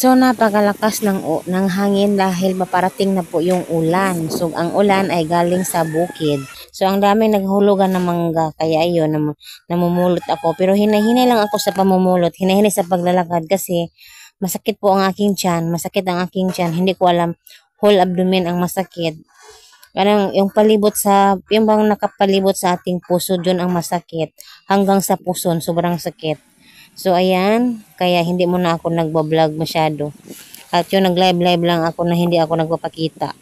So napakalakas ng hangin dahil maparating na po yung ulan. So ang ulan ay galing sa bukid. So ang daming naghulugan ng mangga. Kaya ayun, namumulot ako. Pero hinay-hinay lang ako sa pamumulot. Hinay-hinay sa paglalakad kasi masakit po ang aking tiyan. Masakit ang aking tiyan. Hindi ko alam. Whole abdomen ang masakit. Parang yung palibot yung bang nakapalibot sa ating puso, dun ang masakit. Hanggang sa puson, sobrang sakit. So, ayan. Kaya hindi mo na ako nagbablog masyado. At yun, nag-live lang ako na hindi ako nagpapakita.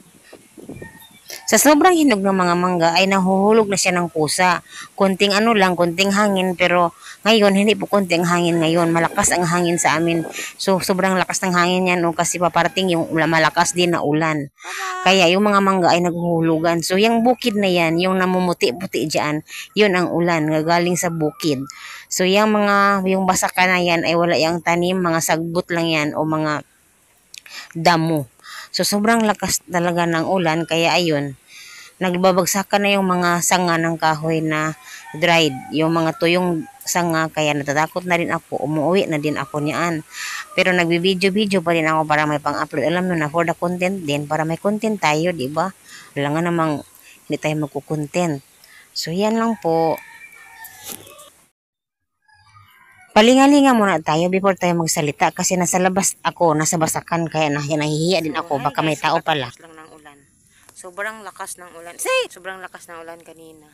Sa sobrang hinog ng mga mangga ay nahuhulog na siya ng pusa. Konting konting hangin. Pero ngayon, hindi po konting hangin ngayon. Malakas ang hangin sa amin. So, sobrang lakas ng hangin yan. Kasi paparating yung malakas din na ulan. Kaya yung mga mangga ay naghuhulugan. So, yung bukid na yan, yung namumuti-puti dyan, yun ang ulan. Gagaling sa bukid. So, yung basakan na yan ay wala yung tanim. Mga sagbot lang yan o mga damo. So, sobrang lakas talaga ng ulan. Kaya ayun, nagbabagsakan na yung mga sanga ng kahoy na dried. Yung mga tuyong sanga. Kaya natatakot na rin ako. Umuwi na din ako niyaan. Pero nagbibideo-video pa rin ako para may pang-upload. Alam mo na, for the content din. Para may content tayo, di ba? Wala nga namang hindi tayo magkukontent. So, yan lang po. Palingalinga muna tayo before tayo magsalita kasi nasa labas ako, nasa basakan kaya nahihiya din ako, baka may tao pala. Lang ng ulan. Sobrang lakas ng ulan. Sobrang lakas ng ulan kanina.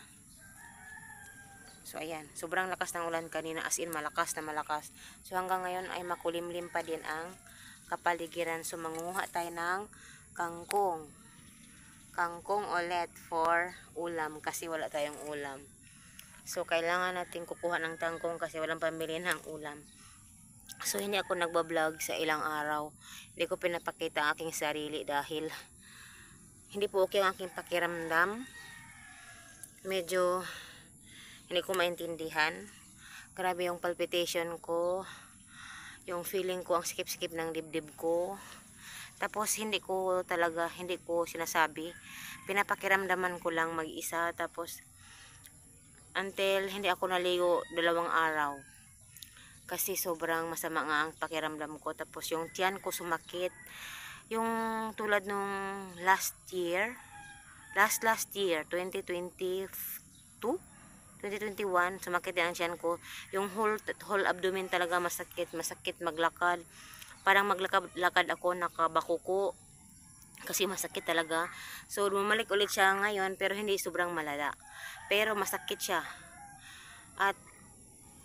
So ayan, sobrang lakas ng ulan kanina, as in malakas na malakas. So hanggang ngayon ay makulimlim pa din ang kapaligiran. So manguha tayo ng kangkong. Kangkong ulit for ulam kasi wala tayong ulam. So, kailangan natin kukuha ng tangkong kasi walang pambili ng ulam. So, hindi ako nagbablog sa ilang araw. Hindi ko pinapakita ang aking sarili dahil hindi po okay ang aking pakiramdam. Medyo hindi ko maintindihan. Grabe yung palpitation ko. Yung feeling ko, ang sikip-sikip ng dibdib ko. Tapos, hindi ko sinasabi. Pinapakiramdaman ko lang mag-isa. Tapos, until hindi ako naligo 2 araw kasi sobrang masama nga ang pakiramdam ko. Tapos yung tiyan ko sumakit, yung tulad nung last year 2022 2021, sumakit din ang tiyan ko. Yung whole abdomen talaga masakit maglakad. Parang maglakad ako nakabakuko kasi masakit talaga. So bumalik ulit siya ngayon pero hindi sobrang malala. Pero masakit siya. At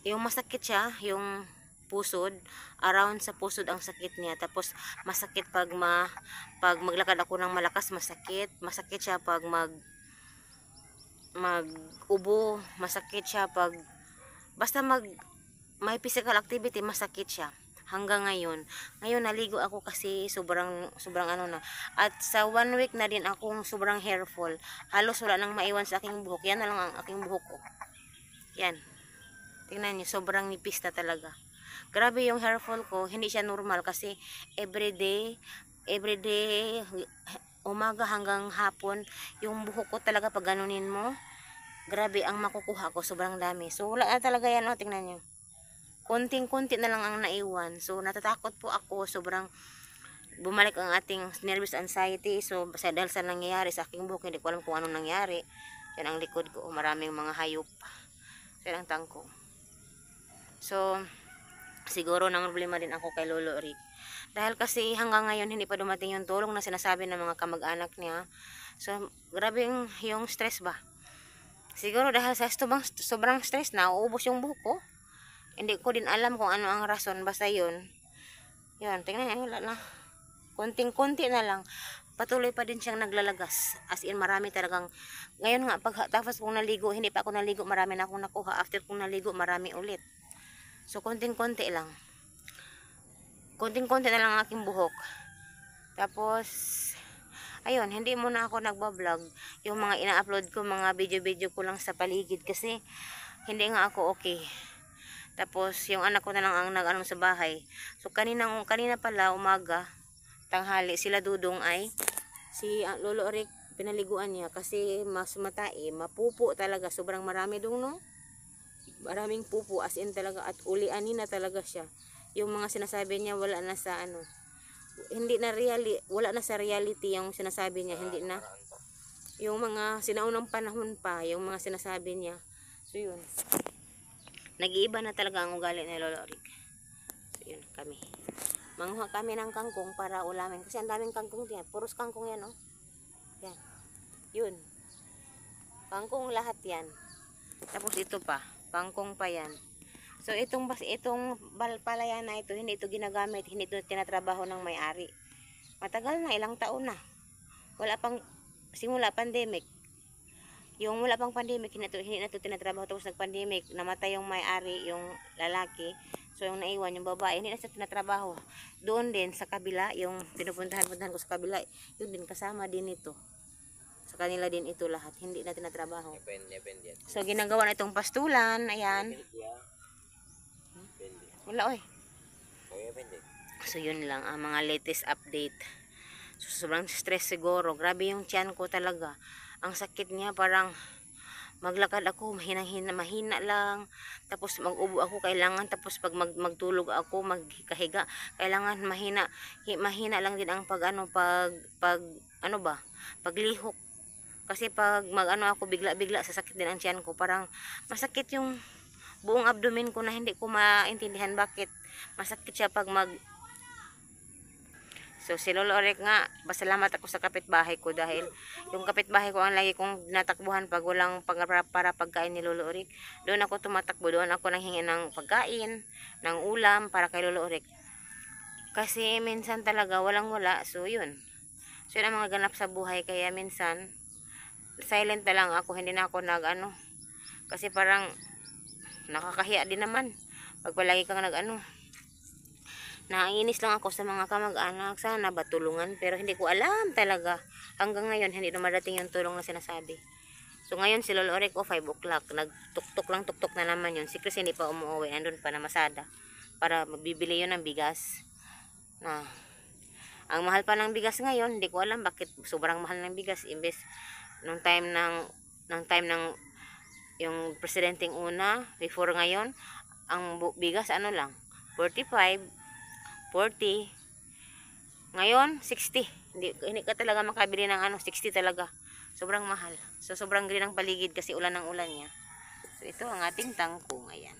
yung masakit siya, yung pusod, around sa pusod ang sakit niya. Tapos masakit pag maglakad ako ng malakas, masakit. Masakit siya pag mag-ubo, masakit siya pag basta may physical activity, masakit siya. Hanggang ngayon naligo ako kasi sobrang na. At sa 1 week na din akong sobrang hair fall. Halos wala nang maiwan sa aking buhok. Yan na lang ang aking buhok ko. Yan. Tingnan niyo, sobrang nipis na talaga. Grabe yung hair fall ko. Hindi siya normal kasi everyday umaga hanggang hapon, yung buhok ko talaga pag ganunin mo, grabe ang makukuha ko. Sobrang dami. So wala na talaga yan. O, tingnan niyo. Konting-konti na lang ang naiwan. So, natatakot po ako. Sobrang bumalik ang ating nervous anxiety. So, dahil sa nangyayari sa aking buhok, hindi ko alam kung anong nangyari. Yan ang likod ko. Maraming mga hayop. Yan ang tangko. So, siguro nang problema din ako kay Lolo Rick. Dahil kasi hanggang ngayon, hindi pa dumating yung tulong na sinasabi ng mga kamag-anak niya. So, grabe yung stress ba? Siguro dahil sa sobrang stress na, uubos yung buhok ko. Hindi ko din alam kung ano ang rason. Basta yun. Yun, tingnan nyo, wala na. Konting-konti na lang. Patuloy pa din siyang naglalagas. As in, marami talagang. Ngayon nga, tapos kung naligo, hindi pa ako naligo, marami na akong nakuha. After kong naligo, marami ulit. So, konting-konti lang. Konting-konti na lang ang aking buhok. Tapos, ayun, hindi muna ako nagbablog. Yung mga ina-upload ko, mga video-video ko lang sa paligid. Kasi, hindi nga ako okay. Tapos, yung anak ko na lang ang nag-anong sa bahay. So, kanina pala, umaga, tanghali, sila Dudong ay, si Lolo Rick, pinaliguan niya. Kasi, mas matai, mapupo talaga. Sobrang marami dong, no? Maraming pupo, as in talaga. At ulianin na talaga siya. Yung mga sinasabi niya, wala na sa, hindi na wala na sa reality yung sinasabi niya, hindi na. Yung mga sinaunang panahon pa, yung mga sinasabi niya. So yun. Nag-iiba na talaga ang ugali ni Lolo Rick. So yun, kami. Manguha kami ng kangkong para ulamin. Kasi ang daming kangkong diyan. Puros kangkong yan, oh. Yan. Yun. Kangkong lahat yan. Tapos ito pa. Kangkong pa yan. So itong palayan na ito, hindi ito ginagamit. Hindi ito tinatrabaho ng may-ari. Matagal na, ilang taon na. Wala pang, simula pandemic. Yung wala pang pandemic, hindi na ito tinatrabaho. Tapos nag-pandemic, namatay yung may-ari, yung lalaki. So yung naiwan, yung babae, hindi na siya tinatrabaho. Doon din sa kabila, yung pinupuntahan ko sa kabila, yun din kasama din ito. Sa kanila din ito lahat, hindi na tinatrabaho. So ginagawa na itong pastulan, ayan. Wala oy. So yun lang ang mga latest update. So, sobrang stress siguro. Grabe yung tiyan ko talaga. Ang sakit niya, parang maglakad ako, mahina lang. Tapos mag-ubo ako, kailangan. Tapos pag magtulog ako, magkahiga, kailangan mahina lang din ang paglihok. Kasi pag ako, bigla sasakit din ang tiyan ko. Parang masakit yung buong abdomen ko na hindi ko maintindihan bakit. Masakit siya pag So si Lolo Rick nga, pasalamat ako sa kapitbahay ko dahil yung kapitbahay ko ang lagi kong natakbuhan pag walang para pagkain ni Lolo Rick. Doon ako tumatakbo, doon ako nanghingi ng pagkain, ng ulam para kay Lolo Rick. Kasi minsan talaga walang wala, so yun. So yun ang mga ganap sa buhay, kaya minsan silent na lang ako, hindi na ako kasi parang nakakahiya din naman pag palagi kang naiinis lang ako sa mga kamag-anak, sana ba tulungan, pero hindi ko alam talaga. Hanggang ngayon, hindi dumadating yung tulong na sinasabi. So ngayon si Lolo Rick, 5 o'clock, tuktok na naman yun. Si Chris hindi pa umuwi, andun pa na Masada, para magbibili yun ng bigas. Ang mahal pa ng bigas ngayon, hindi ko alam bakit sobrang mahal ng bigas. Imbes, nung time ng yung presidenteng una, before ngayon, ang bigas lang, 45, 40. Ngayon, 60. Hindi ka talaga makabili ng 60 talaga. Sobrang mahal. So, sobrang green ang paligid kasi ulan ng ulan niya. So, ito ang ating tangkong. Ayan.